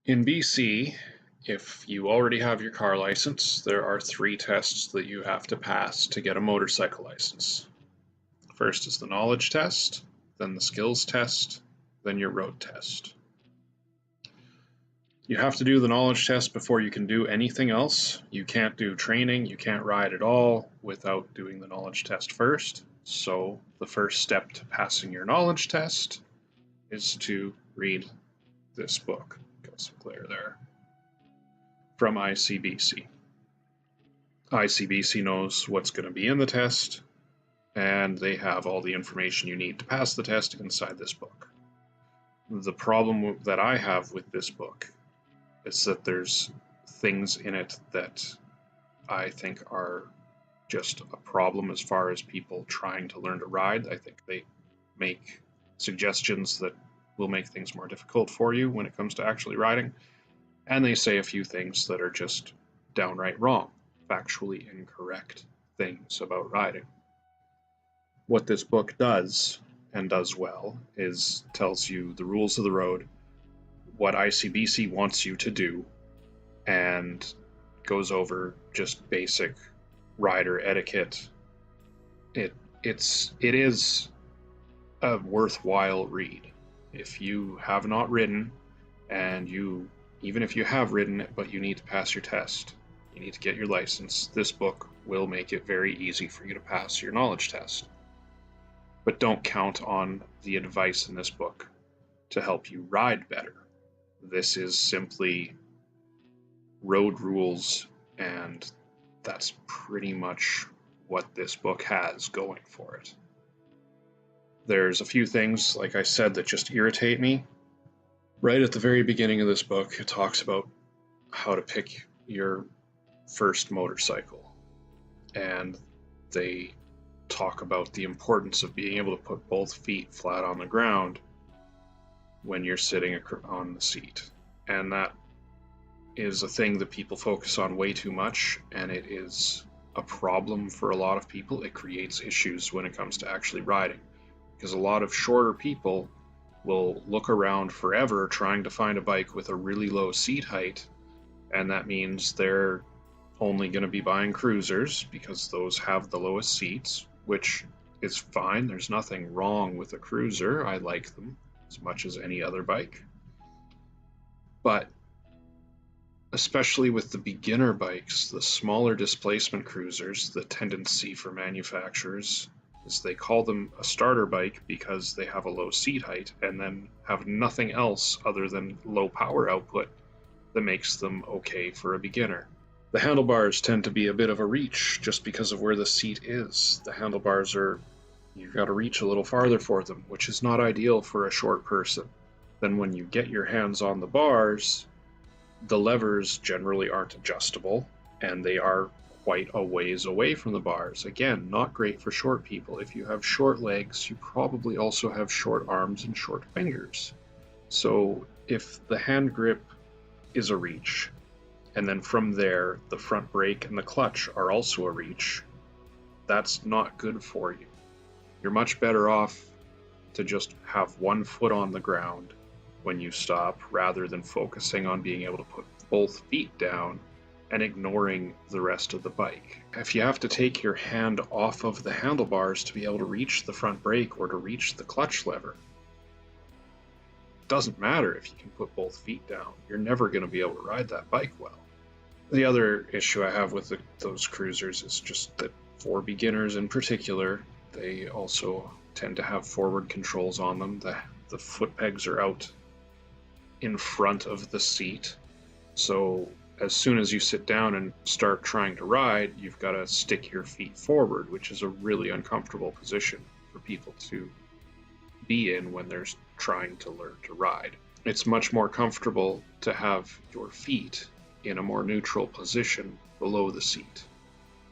In BC, if you already have your car license, there are 3 tests that you have to pass to get a motorcycle license. First is the knowledge test, then the skills test, then your road test. You have to do the knowledge test before you can do anything else. You can't do training, you can't ride at all without doing the knowledge test first. So the first step to passing your knowledge test is to read this book. Got some glare there. From ICBC. ICBC knows what's going to be in the test, and they have all the information you need to pass the test inside this book. The problem that I have with this book is that there's things in it that I think are just a problem as far as people trying to learn to ride. I think they make suggestions that will make things more difficult for you when it comes to actually riding. And they say a few things that are just downright wrong, factually incorrect things about riding. What this book does, and does well, is tells you the rules of the road, what ICBC wants you to do, and goes over just basic rider etiquette. It is a worthwhile read. If you have not ridden, and even if you have ridden it, but you need to pass your test, you need to get your license, this book will make it very easy for you to pass your knowledge test. But don't count on the advice in this book to help you ride better. This is simply road rules, and that's pretty much what this book has going for it. There's a few things, like I said, that just irritate me. Right at the very beginning of this book, it talks about how to pick your first motorcycle. And they talk about the importance of being able to put both feet flat on the ground when you're sitting on the seat. And that is a thing that people focus on way too much, and it is a problem for a lot of people. It creates issues when it comes to actually riding, because a lot of shorter people will look around forever trying to find a bike with a really low seat height, and that means they're only going to be buying cruisers because those have the lowest seats, which is fine. There's nothing wrong with a cruiser. I like them as much as any other bike. But especially with the beginner bikes, the smaller displacement cruisers, the tendency for manufacturers is they call them a starter bike because they have a low seat height and then have nothing else other than low power output that makes them okay for a beginner. The handlebars tend to be a bit of a reach just because of where the seat is. The handlebars you've got to reach a little farther for them, which is not ideal for a short person. Then when you get your hands on the bars, the levers generally aren't adjustable, and they are quite a ways away from the bars. Again, not great for short people. If you have short legs, you probably also have short arms and short fingers. So if the hand grip is a reach, and then from there the front brake and the clutch are also a reach, that's not good for you. You're much better off to just have one foot on the ground when you stop, rather than focusing on being able to put both feet down and ignoring the rest of the bike. If you have to take your hand off of the handlebars to be able to reach the front brake or to reach the clutch lever, it doesn't matter if you can put both feet down. You're never going to be able to ride that bike well. The other issue I have with those cruisers is just that for beginners in particular, they also tend to have forward controls on them. The foot pegs are out in front of the seat, so as soon as you sit down and start trying to ride, you've got to stick your feet forward, which is a really uncomfortable position for people to be in when they're trying to learn to ride. It's much more comfortable to have your feet in a more neutral position below the seat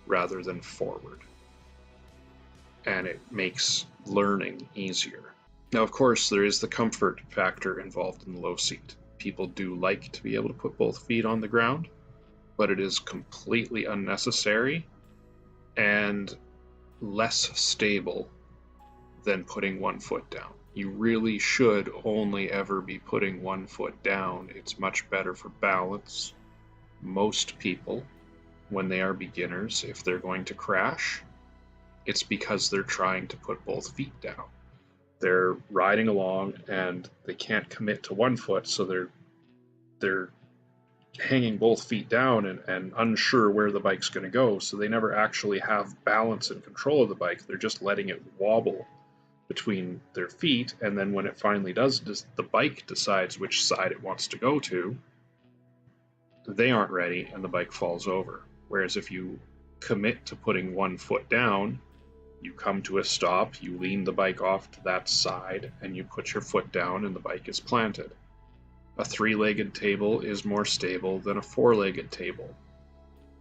rather than forward. And it makes learning easier. Now, of course, there is the comfort factor involved in the low seat. People do like to be able to put both feet on the ground, but it is completely unnecessary and less stable than putting one foot down. You really should only ever be putting one foot down. It's much better for balance. Most people, when they are beginners, if they're going to crash, it's because they're trying to put both feet down. They're riding along and they can't commit to one foot, so they're hanging both feet down and unsure where the bike's going to go, so they never actually have balance and control of the bike. They're just letting it wobble between their feet, and then when it finally does, the bike decides which side it wants to go to, they aren't ready and the bike falls over. Whereas if you commit to putting one foot down, you come to a stop, you lean the bike off to that side, and you put your foot down and the bike is planted. A three-legged table is more stable than a four-legged table.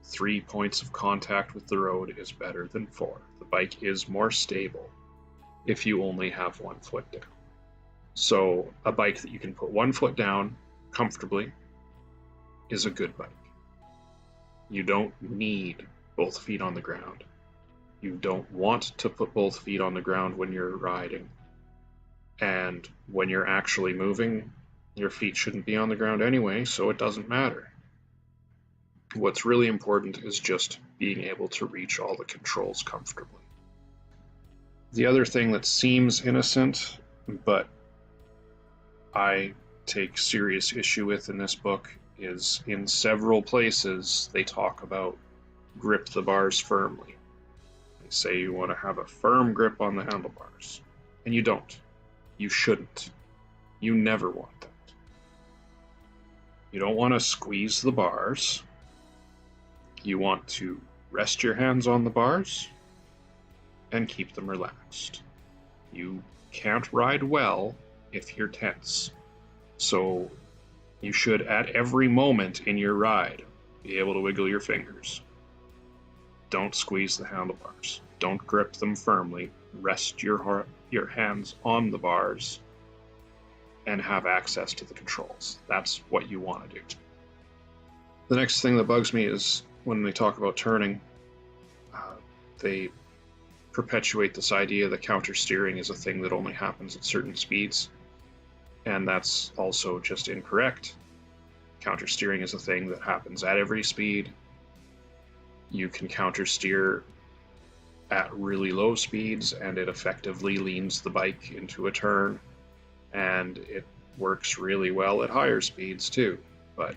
3 points of contact with the road is better than 4. The bike is more stable if you only have one foot down. So a bike that you can put one foot down comfortably is a good bike. You don't need both feet on the ground. You don't want to put both feet on the ground when you're riding. And when you're actually moving, your feet shouldn't be on the ground anyway, so it doesn't matter. What's really important is just being able to reach all the controls comfortably. The other thing that seems innocent, but I take serious issue with in this book, is in several places they talk about grip the bars firmly. They say you want to have a firm grip on the handlebars, and you don't. You shouldn't. You never want that. You don't want to squeeze the bars. You want to rest your hands on the bars and keep them relaxed. You can't ride well if you're tense. So you should, at every moment in your ride, be able to wiggle your fingers. Don't squeeze the handlebars. Don't grip them firmly. Rest your hands on the bars and have access to the controls. That's what you want to do. The next thing that bugs me is when they talk about turning, they perpetuate this idea that counter steering is a thing that only happens at certain speeds, and that's also just incorrect. Counter steering is a thing that happens at every speed. You can counter steer at really low speeds, and it effectively leans the bike into a turn, and it works really well at higher speeds too. But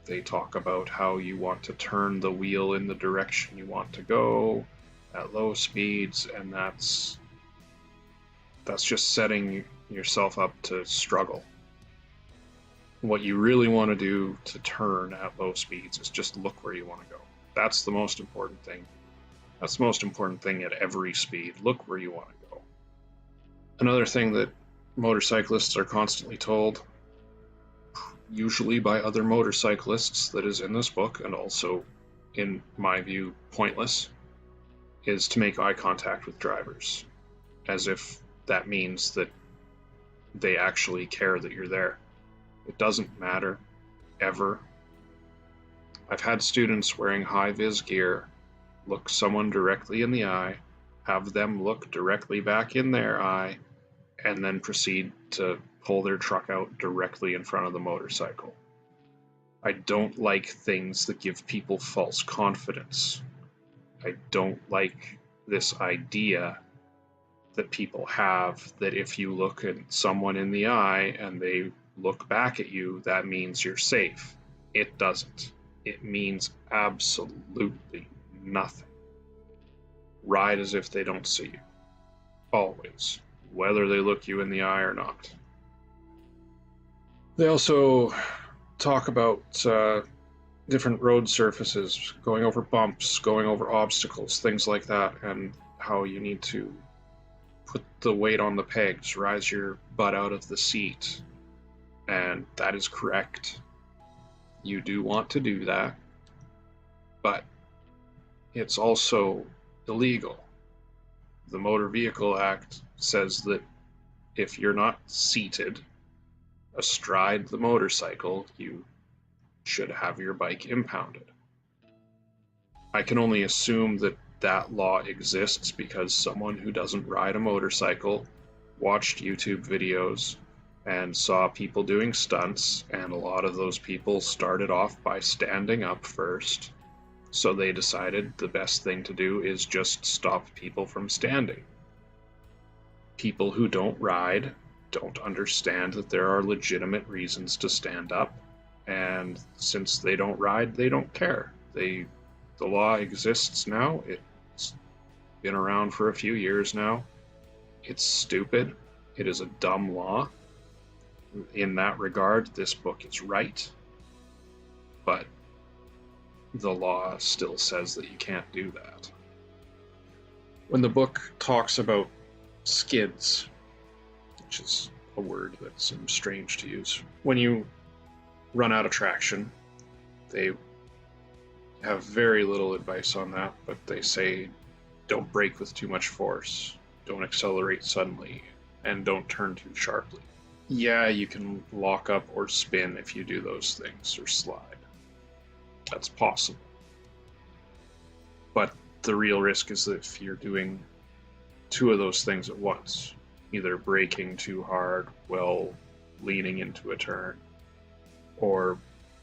they talk about how you want to turn the wheel in the direction you want to go at low speeds, and that's just setting yourself up to struggle. What you really want to do to turn at low speeds is just look where you want to go. That's the most important thing. That's the most important thing at every speed. Look where you want to go. Another thing that motorcyclists are constantly told, usually by other motorcyclists, that is in this book, and also, in my view, pointless, is to make eye contact with drivers, as if that means that they actually care that you're there. It doesn't matter, ever. I've had students wearing high-vis gear look someone directly in the eye, have them look directly back in their eye, and then proceed to pull their truck out directly in front of the motorcycle. I don't like things that give people false confidence. I don't like this idea that people have that if you look at someone in the eye and they look back at you, that means you're safe. It doesn't. It means absolutely nothing. Ride as if they don't see you. Always. Whether they look you in the eye or not. They also talk about different road surfaces, going over bumps, going over obstacles, things like that, and how you need to put the weight on the pegs, rise your butt out of the seat. And that is correct. You do want to do that, but it's also illegal. The Motor Vehicle Act says that if you're not seated astride the motorcycle, you should have your bike impounded. I can only assume that that law exists because someone who doesn't ride a motorcycle watched YouTube videos and saw people doing stunts, and a lot of those people started off by standing up first. So they decided the best thing to do is just stop people from standing. People who don't ride don't understand that there are legitimate reasons to stand up, and since they don't ride, they don't care. The law exists now. It's been around for a few years now. It's stupid. It is a dumb law. In that regard, this book is right, but the law still says that you can't do that. When the book talks about skids, which is a word that seems strange to use, when you run out of traction, they have very little advice on that, but they say don't brake with too much force, don't accelerate suddenly, and don't turn too sharply. Yeah, you can lock up or spin if you do those things, or slide. That's possible. But the real risk is that if you're doing two of those things at once, either braking too hard while leaning into a turn, or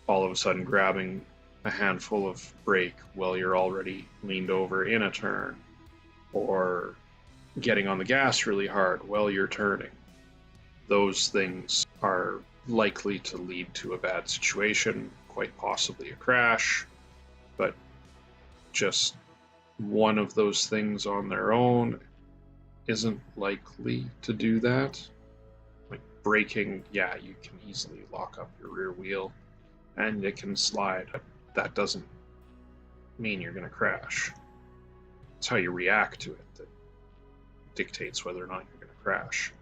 all of a sudden grabbing a handful of brake while you're already leaned over in a turn, or getting on the gas really hard while you're turning. Those things are likely to lead to a bad situation, quite possibly a crash, but just one of those things on their own isn't likely to do that. Like braking, yeah, you can easily lock up your rear wheel and it can slide. That doesn't mean you're going to crash. It's how you react to it that dictates whether or not you're going to crash.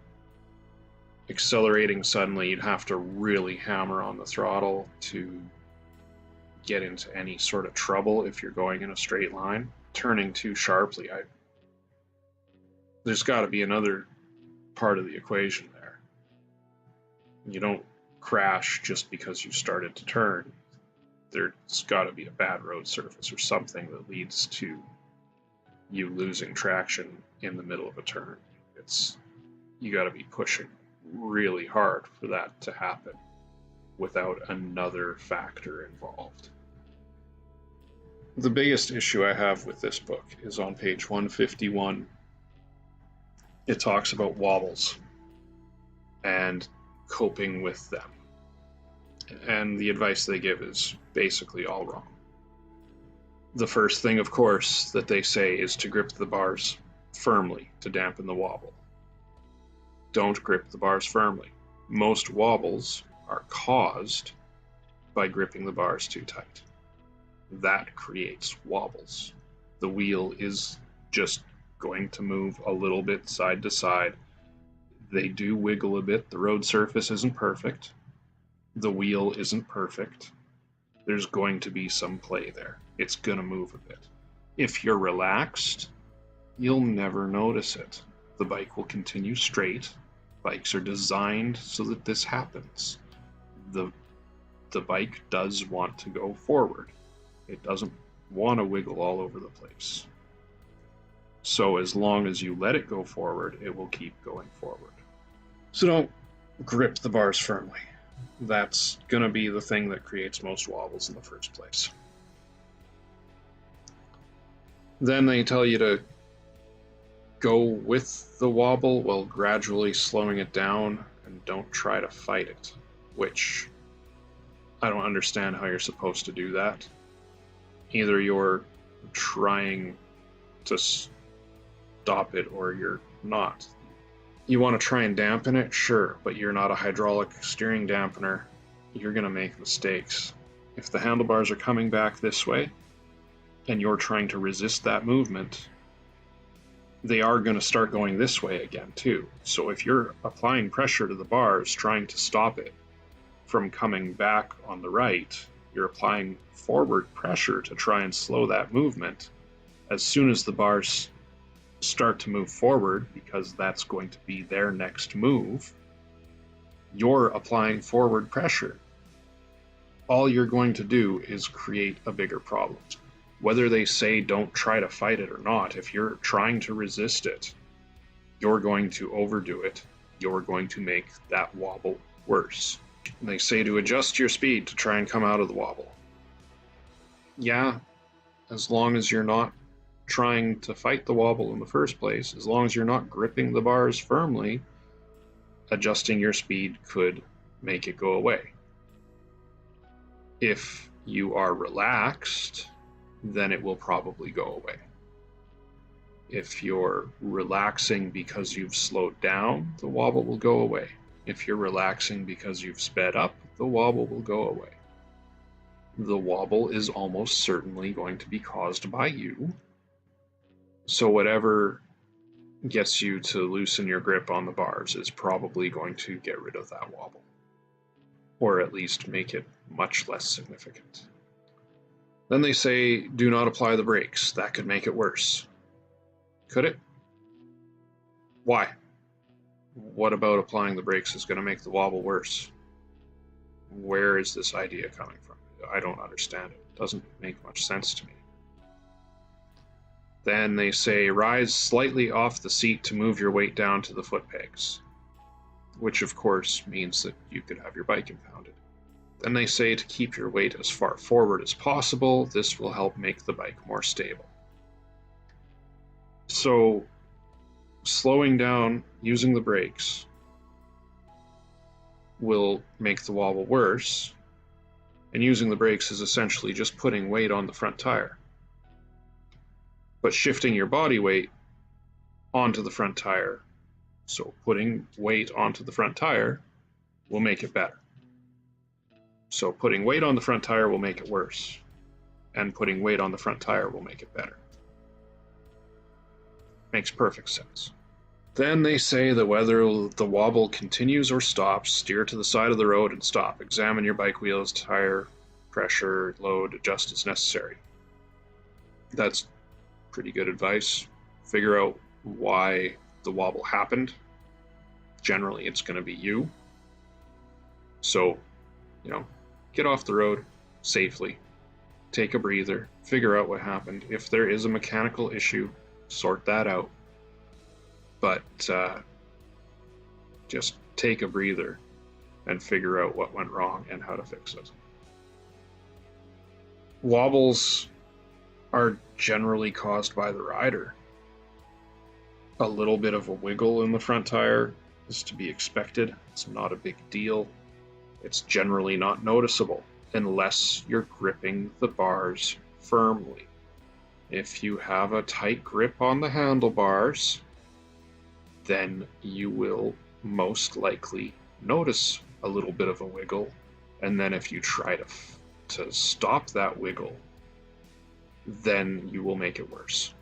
Accelerating suddenly, you'd have to really hammer on the throttle to get into any sort of trouble if you're going in a straight line. Turning too sharply, there's got to be another part of the equation there. You don't crash just because you started to turn. There's got to be a bad road surface or something that leads to you losing traction in the middle of a turn. You got to be pushing really hard for that to happen without another factor involved. The biggest issue I have with this book is on page 151. It talks about wobbles and coping with them. And the advice they give is basically all wrong. The first thing, of course, that they say is to grip the bars firmly to dampen the wobble. Don't grip the bars firmly. Most wobbles are caused by gripping the bars too tight. That creates wobbles. The wheel is just going to move a little bit side to side. They do wiggle a bit. The road surface isn't perfect. The wheel isn't perfect. There's going to be some play there. It's going to move a bit. If you're relaxed, you'll never notice it. The bike will continue straight. Bikes are designed so that this happens. The bike does want to go forward. It doesn't want to wiggle all over the place. So as long as you let it go forward, it will keep going forward. So don't grip the bars firmly. That's going to be the thing that creates most wobbles in the first place. Then they tell you to go with the wobble while gradually slowing it down and don't try to fight it, which I don't understand how you're supposed to do that. Either you're trying to stop it or you're not. You want to try and dampen it? Sure, but you're not a hydraulic steering dampener. You're going to make mistakes. If the handlebars are coming back this way and you're trying to resist that movement, they are going to start going this way again too. So if you're applying pressure to the bars trying to stop it from coming back on the right, you're applying forward pressure to try and slow that movement. As soon as the bars start to move forward, because that's going to be their next move, you're applying forward pressure. All you're going to do is create a bigger problem. Whether they say don't try to fight it or not, if you're trying to resist it, you're going to overdo it. You're going to make that wobble worse. And they say to adjust your speed to try and come out of the wobble. Yeah, as long as you're not trying to fight the wobble in the first place, as long as you're not gripping the bars firmly, adjusting your speed could make it go away. If you are relaxed, then it will probably go away. If you're relaxing because you've slowed down, the wobble will go away. If you're relaxing because you've sped up, the wobble will go away. The wobble is almost certainly going to be caused by you. So whatever gets you to loosen your grip on the bars is probably going to get rid of that wobble, or at least make it much less significant. Then they say, do not apply the brakes. That could make it worse. Could it? Why? What about applying the brakes is going to make the wobble worse? Where is this idea coming from? I don't understand it. It doesn't make much sense to me. Then they say, rise slightly off the seat to move your weight down to the foot pegs, which of course means that you could have your bike impounded. Then they say to keep your weight as far forward as possible. This will help make the bike more stable. So, slowing down using the brakes will make the wobble worse, and using the brakes is essentially just putting weight on the front tire. But shifting your body weight onto the front tire, so putting weight onto the front tire, will make it better. So putting weight on the front tire will make it worse, and putting weight on the front tire will make it better. Makes perfect sense. Then they say that whether the wobble continues or stops, steer to the side of the road and stop. Examine your bike wheels, tire, pressure, load, adjust as necessary. That's pretty good advice. Figure out why the wobble happened. Generally, it's going to be you. So, get off the road safely. Take a breather. Figure out what happened. If there is a mechanical issue, sort that out. But just take a breather and figure out what went wrong and how to fix it. Wobbles are generally caused by the rider. A little bit of a wiggle in the front tire is to be expected. It's not a big deal. It's generally not noticeable unless you're gripping the bars firmly. If you have a tight grip on the handlebars, then you will most likely notice a little bit of a wiggle, and then if you try to stop that wiggle, then you will make it worse.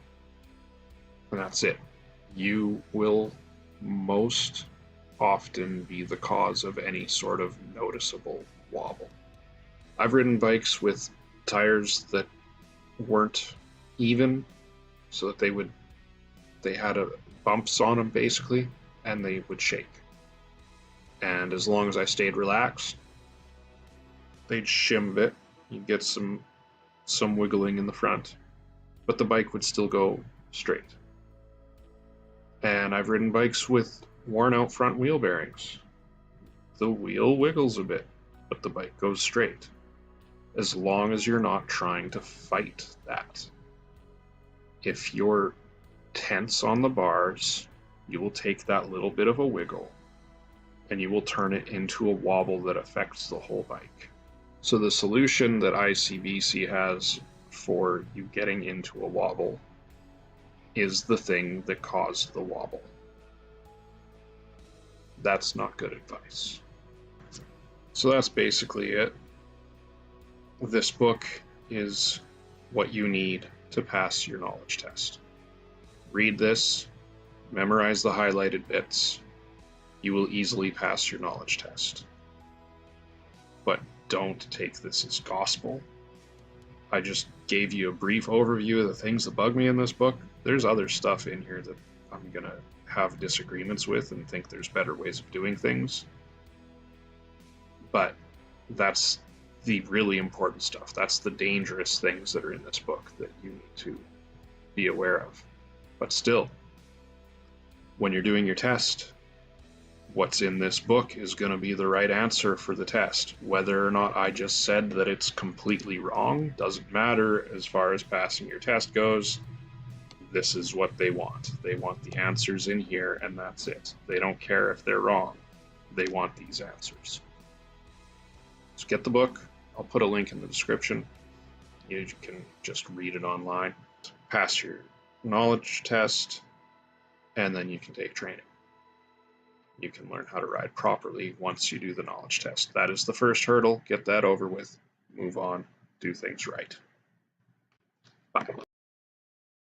And that's it. You will most often be the cause of any sort of noticeable wobble. I've ridden bikes with tires that weren't even, so that they had bumps on them basically, and they would shake. And as long as I stayed relaxed, they'd shim a bit. You'd get some wiggling in the front, but the bike would still go straight. And I've ridden bikes with worn out front wheel bearings. The wheel wiggles a bit, but the bike goes straight. As long as you're not trying to fight that. If you're tense on the bars, you will take that little bit of a wiggle and you will turn it into a wobble that affects the whole bike. So the solution that ICBC has for you getting into a wobble is the thing that caused the wobble. That's not good advice. So that's basically it. This book is what you need to pass your knowledge test. Read this, memorize the highlighted bits. You will easily pass your knowledge test. But don't take this as gospel. I just gave you a brief overview of the things that bug me in this book. There's other stuff in here that I'm going to have disagreements with and think there's better ways of doing things. But that's the really important stuff. That's the dangerous things that are in this book that you need to be aware of. But still, when you're doing your test, what's in this book is going to be the right answer for the test. Whether or not I just said that it's completely wrong doesn't matter as far as passing your test goes. This is what they want. They want the answers in here, and that's it. They don't care if they're wrong. They want these answers. So get the book. I'll put a link in the description. You can just read it online. Pass your knowledge test, and then you can take training. You can learn how to ride properly once you do the knowledge test. That is the first hurdle. Get that over with. Move on. Do things right. Bye.